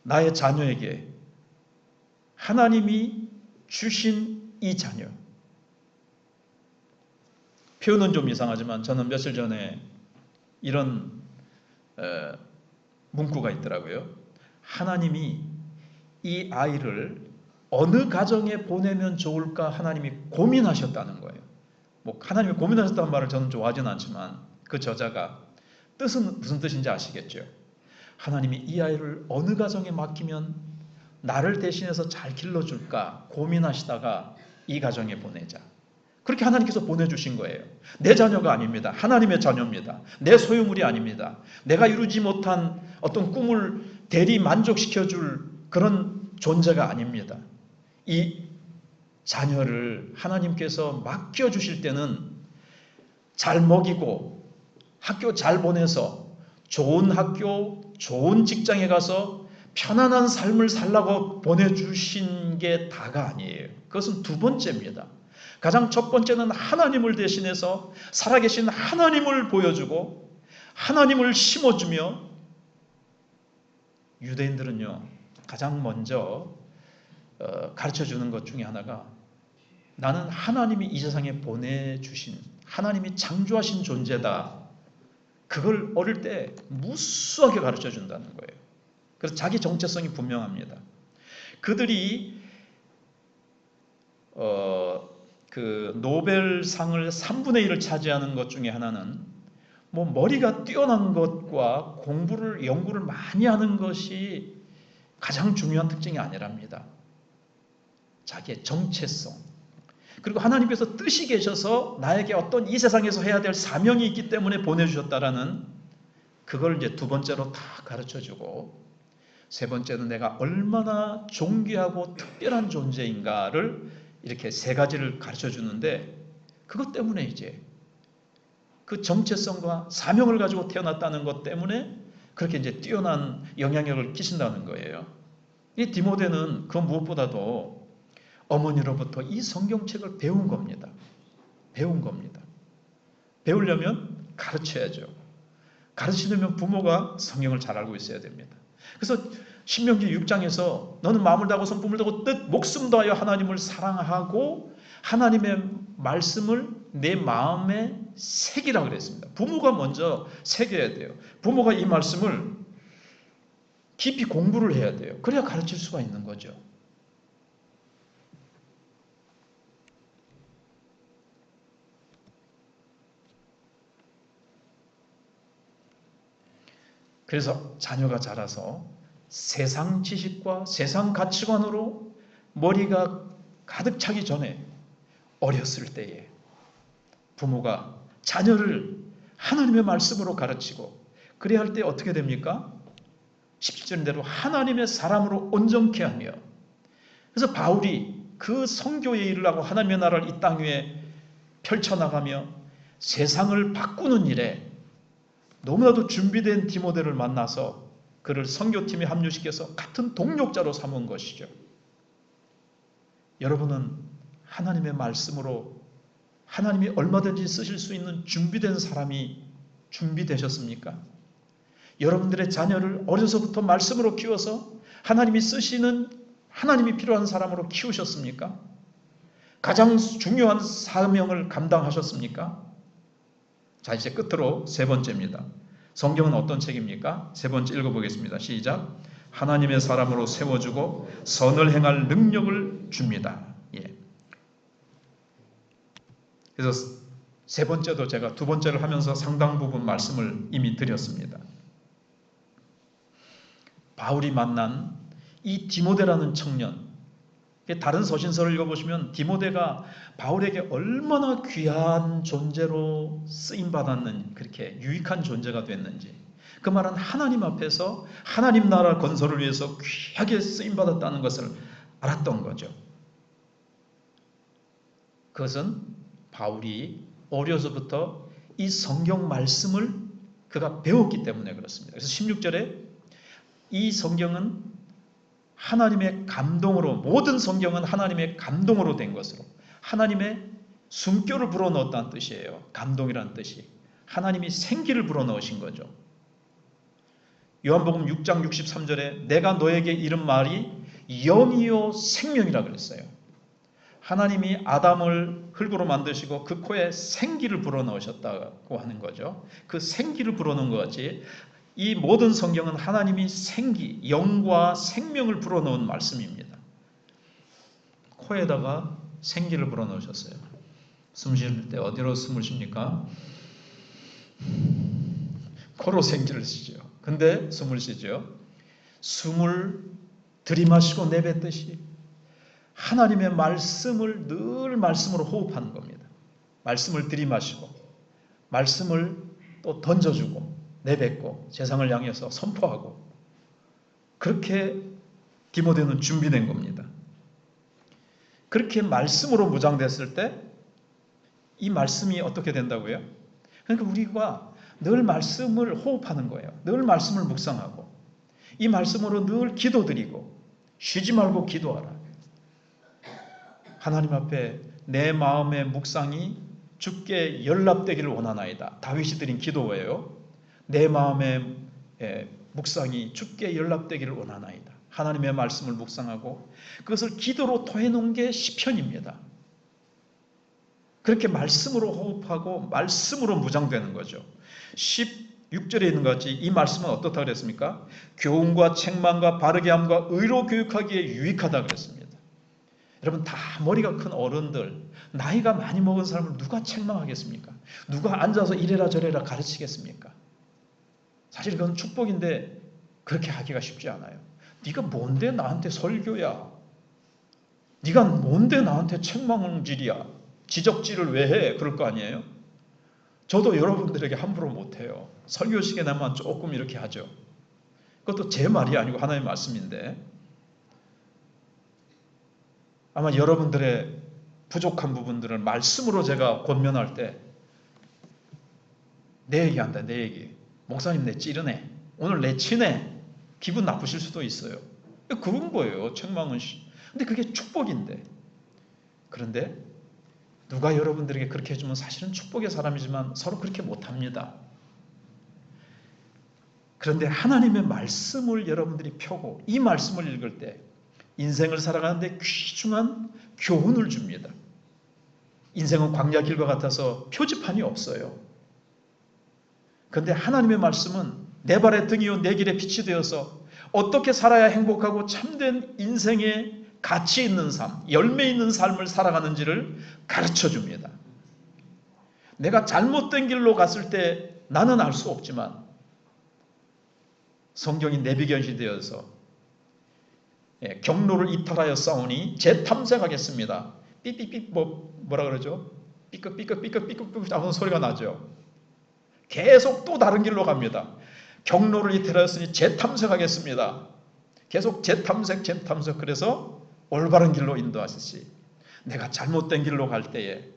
나의 자녀에게 하나님이 주신 이 자녀. 표현은 좀 이상하지만 저는 며칠 전에 이런 문구가 있더라고요. 하나님이 이 아이를 어느 가정에 보내면 좋을까 하나님이 고민하셨다는 거예요. 뭐 하나님이 고민하셨다는 말을 저는 좋아하지는 않지만 그 저자가 뜻은 무슨 뜻인지 아시겠죠? 하나님이 이 아이를 어느 가정에 맡기면 나를 대신해서 잘 길러줄까 고민하시다가 이 가정에 보내자. 그렇게 하나님께서 보내주신 거예요. 내 자녀가 아닙니다. 하나님의 자녀입니다. 내 소유물이 아닙니다. 내가 이루지 못한 어떤 꿈을 대리 만족시켜줄 그런 존재가 아닙니다. 이 자녀를 하나님께서 맡겨주실 때는 잘 먹이고 학교 잘 보내서 좋은 학교, 좋은 직장에 가서 편안한 삶을 살라고 보내주신 게 다가 아니에요. 그것은 두 번째입니다. 가장 첫 번째는 하나님을 대신해서 살아계신 하나님을 보여주고 하나님을 심어주며, 유대인들은요 가장 먼저 가르쳐주는 것 중에 하나가 나는 하나님이 이 세상에 보내주신 하나님이 창조하신 존재다. 그걸 어릴 때 무수하게 가르쳐준다는 거예요. 그래서 자기 정체성이 분명합니다. 그들이 그 노벨상을 3분의 1을 차지하는 것 중에 하나는 뭐 머리가 뛰어난 것과 공부를 연구를 많이 하는 것이 가장 중요한 특징이 아니랍니다. 자기의 정체성, 그리고 하나님께서 뜻이 계셔서 나에게 어떤 이 세상에서 해야 될 사명이 있기 때문에 보내주셨다라는 그걸 이제 두 번째로 다 가르쳐주고, 세 번째는 내가 얼마나 존귀하고 특별한 존재인가를 이렇게 세 가지를 가르쳐주는데, 그것 때문에 이제 그 정체성과 사명을 가지고 태어났다는 것 때문에 그렇게 이제 뛰어난 영향력을 끼친다는 거예요. 이 디모데는 그 무엇보다도 어머니로부터 이 성경책을 배운 겁니다. 배운 겁니다. 배우려면 가르쳐야죠. 가르치려면 부모가 성경을 잘 알고 있어야 됩니다. 그래서 신명기 6장에서 너는 마음을 다하고 손품을 다하고 뜻 목숨 다하여 하나님을 사랑하고 하나님의 말씀을 내 마음에 새기라 그랬습니다. 부모가 먼저 새겨야 돼요. 부모가 이 말씀을 깊이 공부를 해야 돼요. 그래야 가르칠 수가 있는 거죠. 그래서 자녀가 자라서 세상 지식과 세상 가치관으로 머리가 가득 차기 전에 어렸을 때에 부모가 자녀를 하나님의 말씀으로 가르치고, 그래야 할 때 어떻게 됩니까? 17절대로 하나님의 사람으로 온전케 하며, 그래서 바울이 그 선교의 일을 하고 하나님의 나라를 이 땅 위에 펼쳐나가며 세상을 바꾸는 일에 너무나도 준비된 디모데를 만나서 그를 선교팀에 합류시켜서 같은 동력자로 삼은 것이죠. 여러분은 하나님의 말씀으로 하나님이 얼마든지 쓰실 수 있는 준비된 사람이 준비되셨습니까? 여러분들의 자녀를 어려서부터 말씀으로 키워서 하나님이 쓰시는, 하나님이 필요한 사람으로 키우셨습니까? 가장 중요한 사명을 감당하셨습니까? 자, 이제 끝으로 세 번째입니다. 성경은 어떤 책입니까? 세 번째 읽어보겠습니다. 시작. 하나님의 사람으로 세워주고 선을 행할 능력을 줍니다. 예. 그래서 세 번째도 제가 두 번째를 하면서 상당 부분 말씀을 이미 드렸습니다. 바울이 만난 이 디모데라는 청년, 다른 서신서를 읽어보시면 디모데가 바울에게 얼마나 귀한 존재로 쓰임받았는, 그렇게 유익한 존재가 됐는지, 그 말은 하나님 앞에서 하나님 나라 건설을 위해서 귀하게 쓰임받았다는 것을 알았던 거죠. 그것은 바울이 어려서부터 이 성경 말씀을 그가 배웠기 때문에 그렇습니다. 그래서 16절에 이 성경은 하나님의 감동으로, 모든 성경은 하나님의 감동으로 된 것으로, 하나님의 숨결을 불어넣었다는 뜻이에요. 감동이라는 뜻이. 하나님이 생기를 불어넣으신 거죠. 요한복음 6장 63절에 내가 너에게 이른 말이 영이요 생명이라 그랬어요. 하나님이 아담을 흙으로 만드시고 그 코에 생기를 불어넣으셨다고 하는 거죠. 그 생기를 불어넣은 것 같이 이 모든 성경은 하나님이 생기, 영과 생명을 불어넣은 말씀입니다. 코에다가 생기를 불어넣으셨어요. 숨 쉴 때 어디로 숨을 쉽니까? 코로 생기를 쉬죠. 근데 숨을 쉬죠. 숨을 들이마시고 내뱉듯이 하나님의 말씀을 늘 말씀으로 호흡하는 겁니다. 말씀을 들이마시고 말씀을 또 던져주고 내뱉고 세상을 향해서 선포하고, 그렇게 디모데는 준비된 겁니다. 그렇게 말씀으로 무장됐을 때 이 말씀이 어떻게 된다고요? 그러니까 우리가 늘 말씀을 호흡하는 거예요. 늘 말씀을 묵상하고 이 말씀으로 늘 기도드리고 쉬지 말고 기도하라. 하나님 앞에 내 마음의 묵상이 주께 연락되기를 원하나이다. 다윗이 드린 기도예요. 내 마음의 묵상이 주께 연락되기를 원하나이다. 하나님의 말씀을 묵상하고 그것을 기도로 토해놓은 게 시편입니다. 그렇게 말씀으로 호흡하고 말씀으로 무장되는 거죠. 16절에 있는 것 같이 이 말씀은 어떻다 그랬습니까? 교훈과 책망과 바르게 함과 의로 교육하기에 유익하다 그랬습니다. 여러분, 다 머리가 큰 어른들, 나이가 많이 먹은 사람을 누가 책망하겠습니까? 누가 앉아서 이래라 저래라 가르치겠습니까? 사실 그건 축복인데 그렇게 하기가 쉽지 않아요. 네가 뭔데 나한테 설교야? 네가 뭔데 나한테 책망질이야? 지적질을 왜 해? 그럴 거 아니에요? 저도 여러분들에게 함부로 못해요. 설교 시간에만 조금 이렇게 하죠. 그것도 제 말이 아니고 하나님의 말씀인데, 아마 여러분들의 부족한 부분들을 말씀으로 제가 권면할 때 내 얘기한다, 내 얘기. 목사님 내 찌르네. 오늘 내 치네. 기분 나쁘실 수도 있어요. 그런 거예요. 책망은. 근데 그게 축복인데. 그런데 누가 여러분들에게 그렇게 해주면 사실은 축복의 사람이지만 서로 그렇게 못합니다. 그런데 하나님의 말씀을 여러분들이 펴고 이 말씀을 읽을 때 인생을 살아가는데 귀중한 교훈을 줍니다. 인생은 광야 길과 같아서 표지판이 없어요. 그런데 하나님의 말씀은 내 발의 등이요 내 길의 빛이 되어서 어떻게 살아야 행복하고 참된 인생의 가치 있는 삶, 열매 있는 삶을 살아가는지를 가르쳐 줍니다. 내가 잘못된 길로 갔을 때 나는 알 수 없지만 성경이 내비견이 되어서 경로를 이탈하여 싸우니 재탐색하겠습니다. 삐삐삐 뭐라 그러죠? 삐끗삐끗삐끗삐끗삐끗 하는 소리가 나죠. 계속 또 다른 길로 갑니다. 경로를 이탈하였으니 재탐색하겠습니다. 계속 재탐색. 그래서 올바른 길로 인도하시지. 내가 잘못된 길로 갈 때에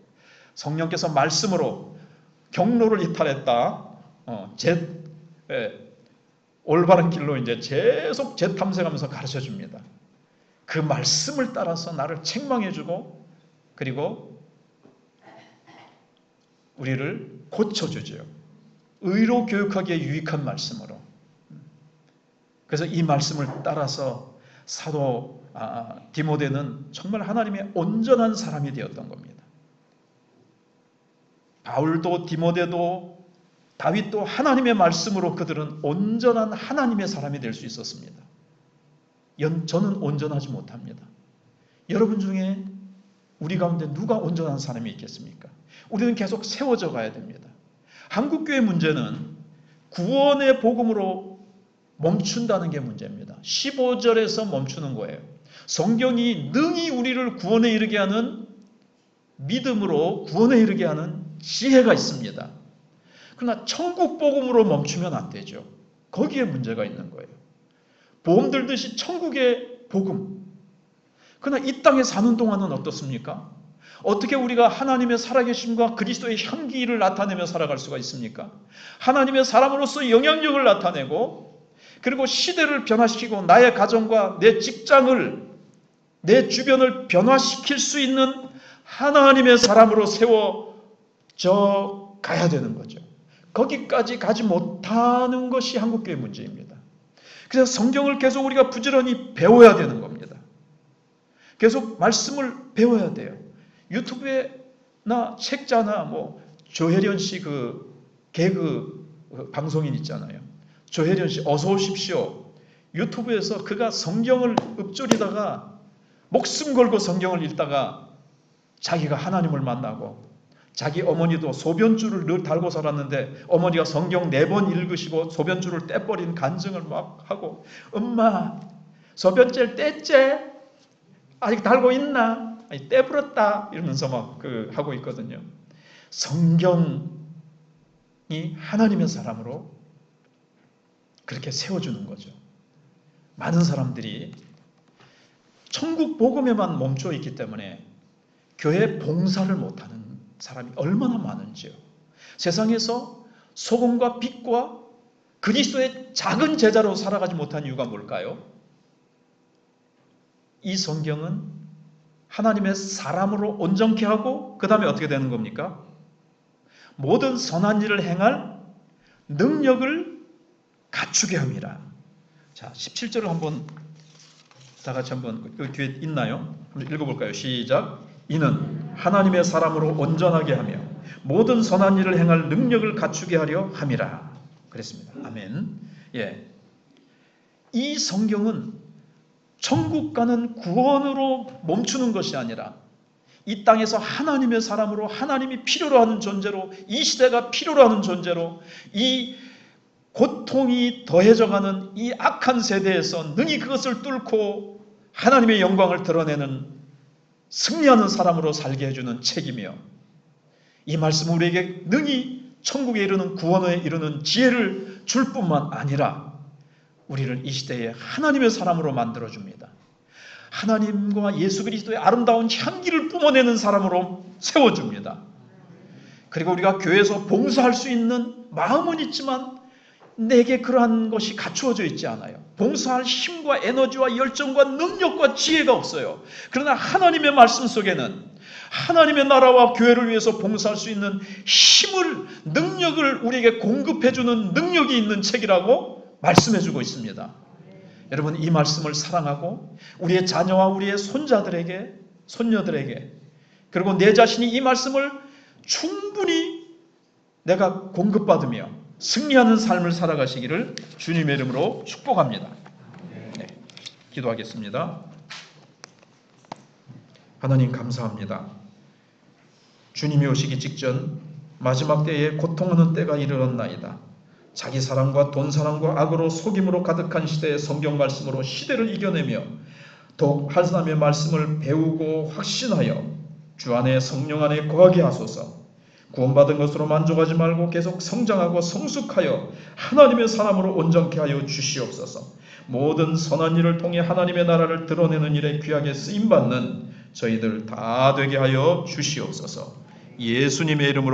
성령께서 말씀으로 경로를 이탈했다. 올바른 길로 이제 계속 재탐색하면서 가르쳐 줍니다. 그 말씀을 따라서 나를 책망해 주고 그리고 우리를 고쳐 주죠. 의로 교육하기에 유익한 말씀으로. 그래서 이 말씀을 따라서 사도 디모데는 정말 하나님의 온전한 사람이 되었던 겁니다. 바울도 디모데도 다윗도 하나님의 말씀으로 그들은 온전한 하나님의 사람이 될 수 있었습니다. 저는 온전하지 못합니다. 여러분 중에 우리 가운데 누가 온전한 사람이 있겠습니까? 우리는 계속 세워져 가야 됩니다. 한국교회 문제는 구원의 복음으로 멈춘다는 게 문제입니다. 15절에서 멈추는 거예요. 성경이 능히 우리를 구원에 이르게 하는 믿음으로 구원에 이르게 하는 지혜가 있습니다. 그러나 천국 복음으로 멈추면 안 되죠. 거기에 문제가 있는 거예요. 보험 들듯이 천국의 복음. 그러나 이 땅에 사는 동안은 어떻습니까? 어떻게 우리가 하나님의 살아계심과 그리스도의 향기를 나타내며 살아갈 수가 있습니까? 하나님의 사람으로서 영향력을 나타내고 그리고 시대를 변화시키고 나의 가정과 내 직장을 내 주변을 변화시킬 수 있는 하나님의 사람으로 세워져 가야 되는 거죠. 거기까지 가지 못하는 것이 한국교회 문제입니다. 그래서 성경을 계속 우리가 부지런히 배워야 되는 겁니다. 계속 말씀을 배워야 돼요. 유튜브에나 책자나 조혜련 씨 그 개그 방송인 있잖아요. 조혜련 씨 어서 오십시오. 유튜브에서 그가 성경을 읊조리다가 목숨 걸고 성경을 읽다가 자기가 하나님을 만나고 자기 어머니도 소변줄을 늘 달고 살았는데 어머니가 성경 4번 읽으시고 소변줄을 떼버린 간증을 막 하고 엄마 소변줄 뗐제? 아직 달고 있나? 아니 떼버렸다 이러면서 막 하고 있거든요. 성경이 하나님의 사람으로 그렇게 세워주는 거죠. 많은 사람들이 천국 복음에만 멈춰 있기 때문에 교회 봉사를 못하는 사람이 얼마나 많은지요. 세상에서 소금과 빛과 그리스도의 작은 제자로 살아가지 못한 이유가 뭘까요? 이 성경은 하나님의 사람으로 온전케 하고 그 다음에 어떻게 되는 겁니까? 모든 선한 일을 행할 능력을 갖추게 합니다. 자, 17절을 한번 다 같이 한번 여기 뒤에 있나요? 한번 읽어볼까요? 시작. 이는 하나님의 사람으로 온전하게 하며 모든 선한 일을 행할 능력을 갖추게 하려 함이라. 그랬습니다. 아멘. 예. 이 성경은 천국 가는 구원으로 멈추는 것이 아니라 이 땅에서 하나님의 사람으로 하나님이 필요로 하는 존재로 이 시대가 필요로 하는 존재로 이 고통이 더해져가는 이 악한 세대에서 능히 그것을 뚫고 하나님의 영광을 드러내는 승리하는 사람으로 살게 해주는 책이며 이 말씀은 우리에게 능히 천국에 이르는 구원에 이르는 지혜를 줄 뿐만 아니라 우리를 이 시대에 하나님의 사람으로 만들어줍니다. 하나님과 예수 그리스도의 아름다운 향기를 뿜어내는 사람으로 세워줍니다. 그리고 우리가 교회에서 봉사할 수 있는 마음은 있지만 내게 그러한 것이 갖추어져 있지 않아요. 봉사할 힘과 에너지와 열정과 능력과 지혜가 없어요. 그러나 하나님의 말씀 속에는 하나님의 나라와 교회를 위해서 봉사할 수 있는 힘을, 능력을 우리에게 공급해주는 능력이 있는 책이라고 말씀해주고 있습니다. 여러분 이 말씀을 사랑하고 우리의 자녀와 우리의 손자들에게, 손녀들에게 그리고 내 자신이 이 말씀을 충분히 내가 공급받으며 승리하는 삶을 살아가시기를 주님의 이름으로 축복합니다. 네, 기도하겠습니다. 하나님 감사합니다. 주님이 오시기 직전 마지막 때에 고통하는 때가 이르렀나이다. 자기 사랑과 돈 사랑과 악으로 속임으로 가득한 시대의 성경 말씀으로 시대를 이겨내며 더욱 하나님의 말씀을 배우고 확신하여 주 안에 성령 안에 거하게 하소서. 구원받은 것으로 만족하지 말고 계속 성장하고 성숙하여 하나님의 사람으로 온전케 하여 주시옵소서. 모든 선한 일을 통해 하나님의 나라를 드러내는 일에 귀하게 쓰임받는 저희들 다 되게 하여 주시옵소서. 예수님의 이름으로